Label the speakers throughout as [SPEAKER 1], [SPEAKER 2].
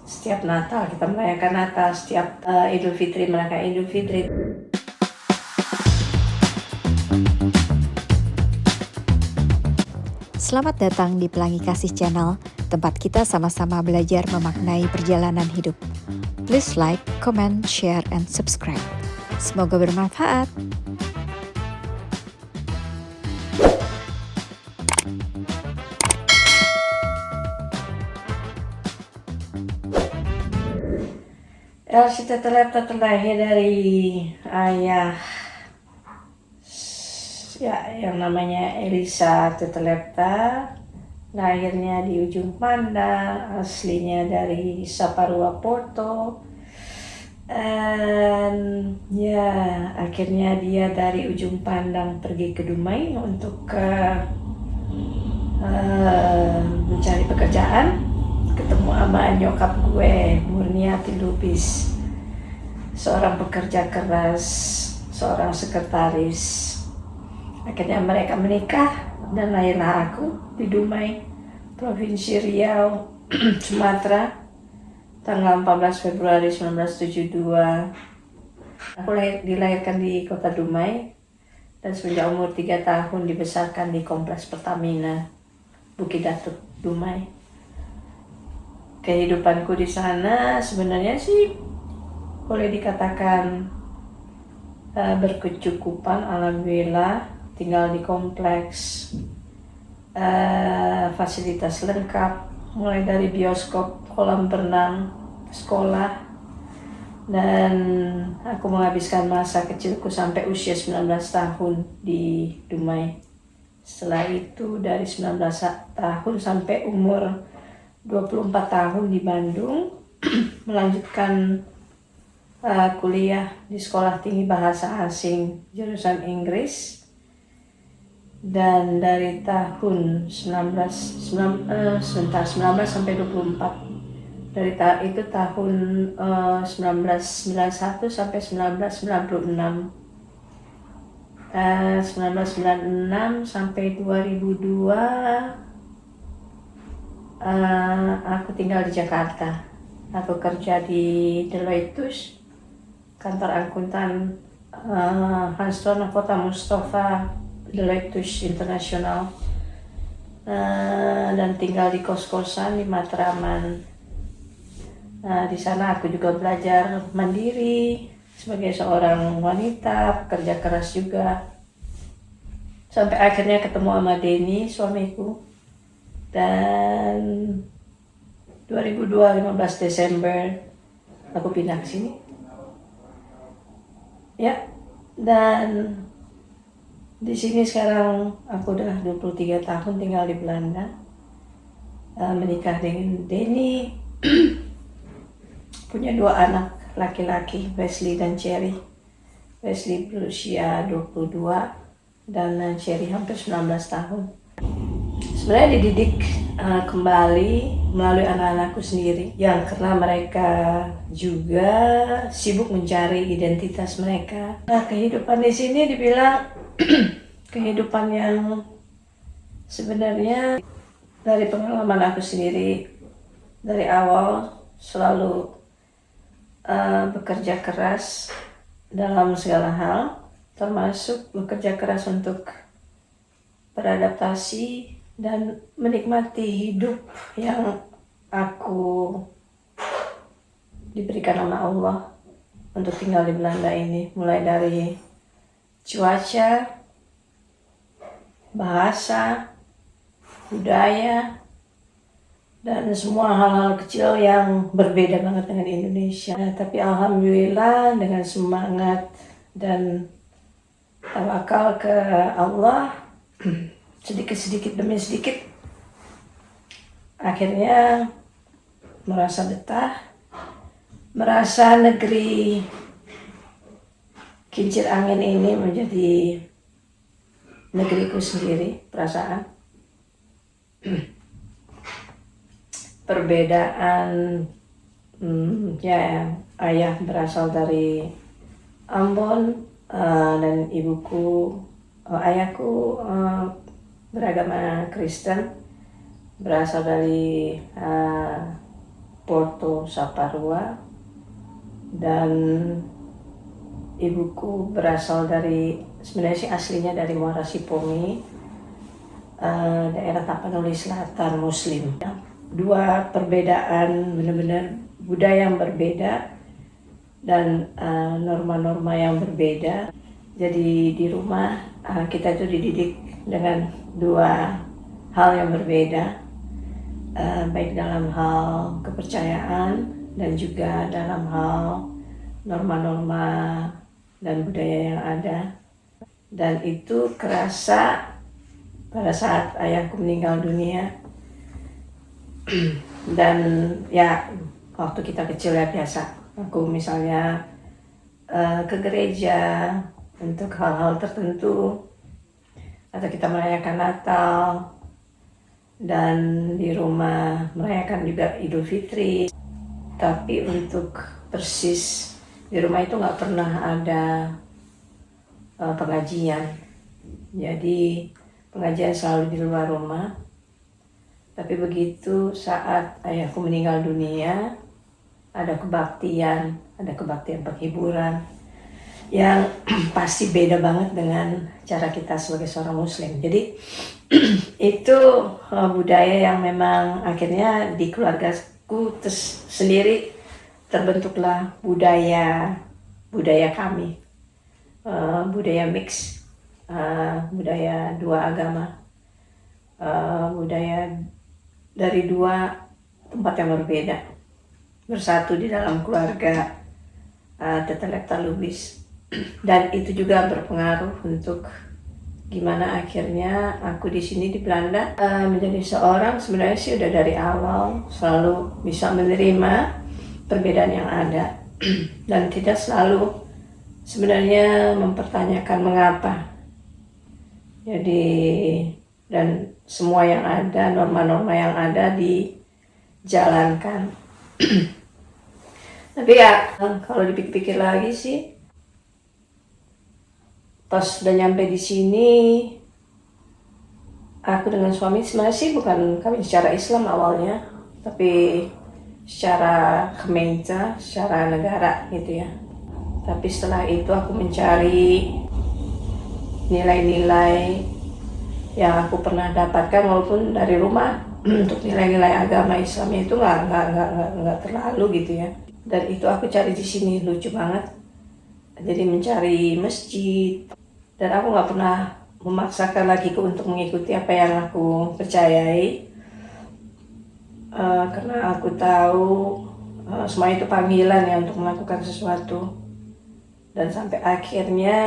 [SPEAKER 1] Setiap Natal kita merayakan Natal, setiap Idul Fitri merayakan Idul Fitri.
[SPEAKER 2] Selamat datang di Pelangi Kasih Channel, tempat kita sama-sama belajar memaknai perjalanan hidup. Please like, comment, share, and subscribe. Semoga bermanfaat.
[SPEAKER 1] Elsie Teteleta terlahir dari ayah yang namanya Elisa Teteleta. Lahirnya di Ujung Pandang, aslinya dari Saparua Porto. Dan akhirnya dia dari Ujung Pandang pergi ke Dumai untuk mencari pekerjaan. Ketemu sama nyokap gue, Murniati Lubis, seorang pekerja keras, seorang sekretaris. Akhirnya mereka menikah dan lahirlah aku di Dumai, Provinsi Riau, Sumatera, tanggal 14 Februari 1972. Aku dilahirkan di kota Dumai dan semenjak umur 3 tahun dibesarkan di Kompleks Pertamina, Bukit Datuk, Dumai. Kehidupanku di sana sebenarnya sih boleh dikatakan berkecukupan, alhamdulillah. Tinggal di kompleks, fasilitas lengkap, mulai dari bioskop, kolam renang, sekolah. Dan aku menghabiskan masa kecilku sampai usia 19 tahun di Dumai. Setelah itu dari 19 tahun sampai umur 24 tahun di Bandung, melanjutkan kuliah di Sekolah Tinggi Bahasa Asing jurusan Inggris. Dan dari tahun 19 sampai 24, dari itu tahun 1991 sampai 1996. 1996 sampai 2002 aku tinggal di Jakarta. Aku kerja di Deloitte, kantor akuntan Hans Kota Mustafa, Deloitte Internasional, dan tinggal di kos-kosan di Matraman. Di sana aku juga belajar mandiri sebagai seorang wanita, pekerja keras juga. Sampai akhirnya ketemu sama Denny, suamiku. Dan 2002 15 Desember aku pindah ke sini. Dan di sini sekarang aku udah 23 tahun tinggal di Belanda. Menikah dengan Denny. Punya 2 anak laki-laki, Wesley dan Cherry. Wesley berusia 22 dan Cherry hampir 19 tahun. Sebenarnya dididik kembali melalui anak-anakku sendiri, yang karena mereka juga sibuk mencari identitas mereka. Kehidupan di sini dibilang kehidupan yang sebenarnya dari pengalaman aku sendiri, dari awal selalu bekerja keras dalam segala hal, termasuk bekerja keras untuk beradaptasi dan menikmati hidup yang aku diberikan oleh Allah untuk tinggal di Belanda ini. Mulai dari cuaca, bahasa, budaya, dan semua hal-hal kecil yang berbeda banget dengan Indonesia. Tapi alhamdulillah dengan semangat dan tawakal ke Allah, sedikit demi sedikit akhirnya merasa betah, merasa negeri kincir angin ini menjadi negeriku sendiri. Perasaan perbedaan, ayah berasal dari Ambon, dan ayahku beragama Kristen, berasal dari Porto Saparua, dan ibuku berasal dari, sebenarnya sih aslinya dari Muara Sipomi, daerah Tapanuli Selatan, Muslim. Dua perbedaan, benar-benar budaya yang berbeda dan norma-norma yang berbeda. Jadi di rumah kita itu dididik dengan dua hal yang berbeda, baik dalam hal kepercayaan dan juga dalam hal norma-norma dan budaya yang ada. Dan itu kerasa pada saat ayahku meninggal dunia. Dan ya waktu kita kecil ya biasa, aku misalnya ke gereja untuk hal-hal tertentu, atau kita merayakan Natal, dan di rumah merayakan juga Idul Fitri. Tapi untuk persis di rumah itu nggak pernah ada pengajian. Jadi pengajian selalu di luar rumah. Tapi begitu saat ayahku meninggal dunia, ada kebaktian penghiburan yang pasti beda banget dengan cara kita sebagai seorang Muslim. Jadi itu budaya yang memang akhirnya di keluargaku sendiri terbentuklah budaya kami, budaya mix, budaya dua agama, budaya dari dua tempat yang berbeda bersatu di dalam keluarga Tetelekta Lubis. Dan itu juga berpengaruh untuk gimana akhirnya aku di sini di Belanda menjadi seorang, sebenarnya sih udah dari awal selalu bisa menerima perbedaan yang ada dan tidak selalu sebenarnya mempertanyakan mengapa. Jadi dan semua yang ada, norma-norma yang ada dijalankan. Tapi ya kalau dipikir-pikir lagi sih, pas udah nyampe di sini, aku dengan suami sebenarnya sih bukan kawin secara Islam awalnya, tapi secara gemeente, secara negara gitu ya. Tapi setelah itu aku mencari nilai-nilai yang aku pernah dapatkan walaupun dari rumah untuk nilai-nilai agama Islam itu nggak terlalu gitu ya. Dan itu aku cari di sini, lucu banget. Jadi mencari masjid, dan aku nggak pernah memaksakan lagiku untuk mengikuti apa yang aku percayai, karena aku tahu semua itu panggilan ya untuk melakukan sesuatu. Dan sampai akhirnya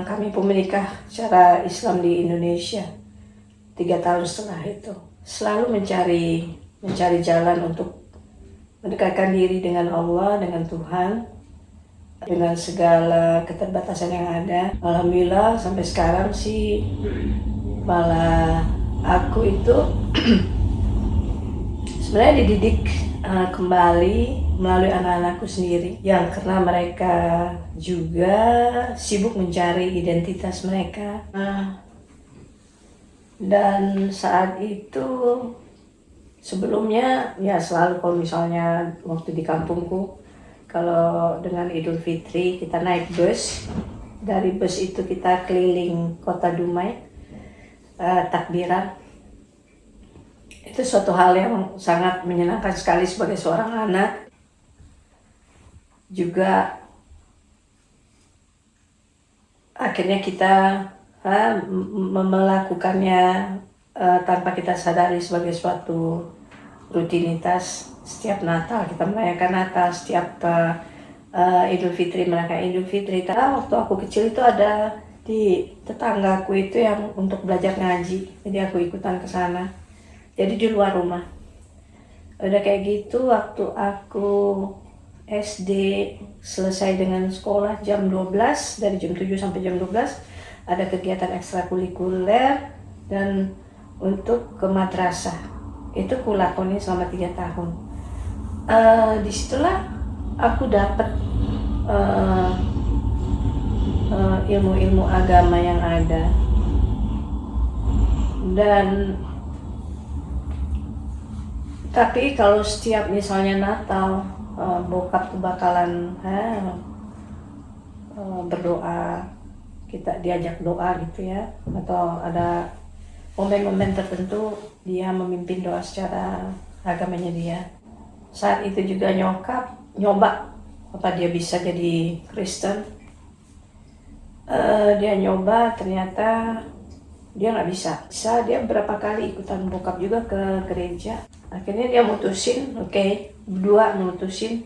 [SPEAKER 1] kami pun menikah secara Islam di Indonesia 3 tahun setelah itu. Selalu mencari jalan untuk mendekatkan diri dengan Allah, dengan Tuhan, dengan segala keterbatasan yang ada. Alhamdulillah sampai sekarang sih malah aku itu sebenarnya dididik kembali melalui anak-anakku sendiri, yang karena mereka juga sibuk mencari identitas mereka. Dan saat itu sebelumnya ya selalu kalau misalnya waktu di kampungku, kalau dengan Idul Fitri kita naik bus, dari bus itu kita keliling kota Dumai, takbiran. Itu suatu hal yang sangat menyenangkan sekali sebagai seorang anak. Juga akhirnya kita melakukannya tanpa kita sadari sebagai suatu rutinitas. Setiap Natal kita merayakan Natal, setiap Idul Fitri merayakan Idul Fitri. Karena waktu aku kecil itu ada di tetanggaku itu yang untuk belajar ngaji, jadi aku ikutan ke sana. Jadi di luar rumah. Udah kayak gitu waktu aku SD selesai dengan sekolah jam 12, dari jam 7 sampai jam 12 ada kegiatan ekstrakurikuler dan untuk ke madrasah. Itu kulakoni selama 3 tahun. Disitulah aku dapat ilmu-ilmu agama yang ada, dan Tapi kalau setiap misalnya Natal, bokap tuh bakalan berdoa, kita diajak doa gitu ya, atau ada momen-momen tertentu dia memimpin doa secara agamanya dia. Saat itu juga nyokap nyoba apa dia bisa jadi Kristen. Dia nyoba, ternyata dia nggak bisa. Dia berapa kali ikutan bokap juga ke gereja. Akhirnya dia mutusin, berdua mutusin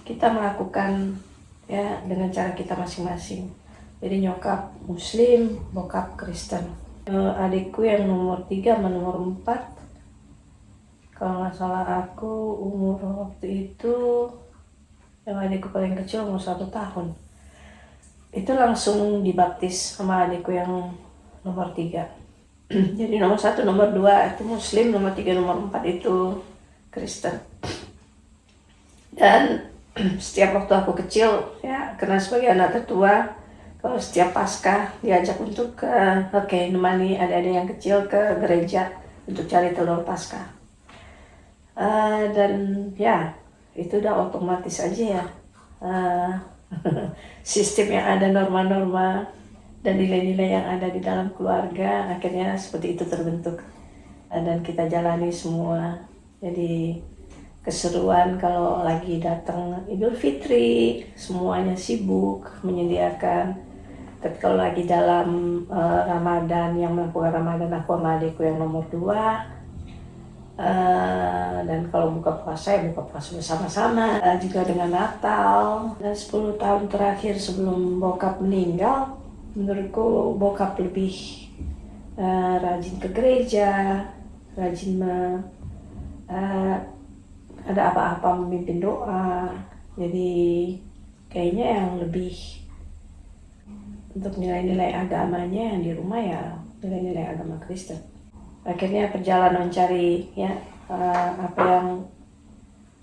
[SPEAKER 1] kita melakukan ya dengan cara kita masing-masing. Jadi nyokap Muslim, bokap Kristen. Adikku yang nomor 3 sama nomor 4, kalau nggak salah aku umur waktu itu, yang adikku paling kecil umur 1 tahun, itu langsung dibaptis sama adikku yang nomor 3. Jadi nomor 1, nomor 2 itu Muslim, nomor 3, nomor 4 itu Kristen. Dan setiap waktu aku kecil ya, karena sebagai anak tertua, kalau setiap Paskah diajak untuk nemani adik-adik yang kecil ke gereja untuk cari telur Paskah. Dan ya itu udah otomatis aja ya, sistem yang ada, norma-norma dan nilai-nilai yang ada di dalam keluarga akhirnya seperti itu terbentuk, dan kita jalani semua. Jadi keseruan kalau lagi datang Idul Fitri, semuanya sibuk menyediakan. Tapi kalau lagi dalam Ramadan, yang melakukan Ramadan aku sama adikku yang nomor 2, dan kalau buka puasa ya buka puasa bersama-sama, juga dengan Natal. Dan 10 tahun terakhir sebelum bokap meninggal, menurutku bokap lebih rajin ke gereja, rajin ada apa-apa memimpin doa. Jadi kayaknya yang lebih untuk nilai-nilai agamanya yang di rumah ya nilai-nilai agama Kristen. Akhirnya perjalanan mencari ya apa yang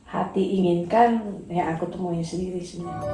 [SPEAKER 1] hati inginkan ya aku temuin sendiri sebenarnya.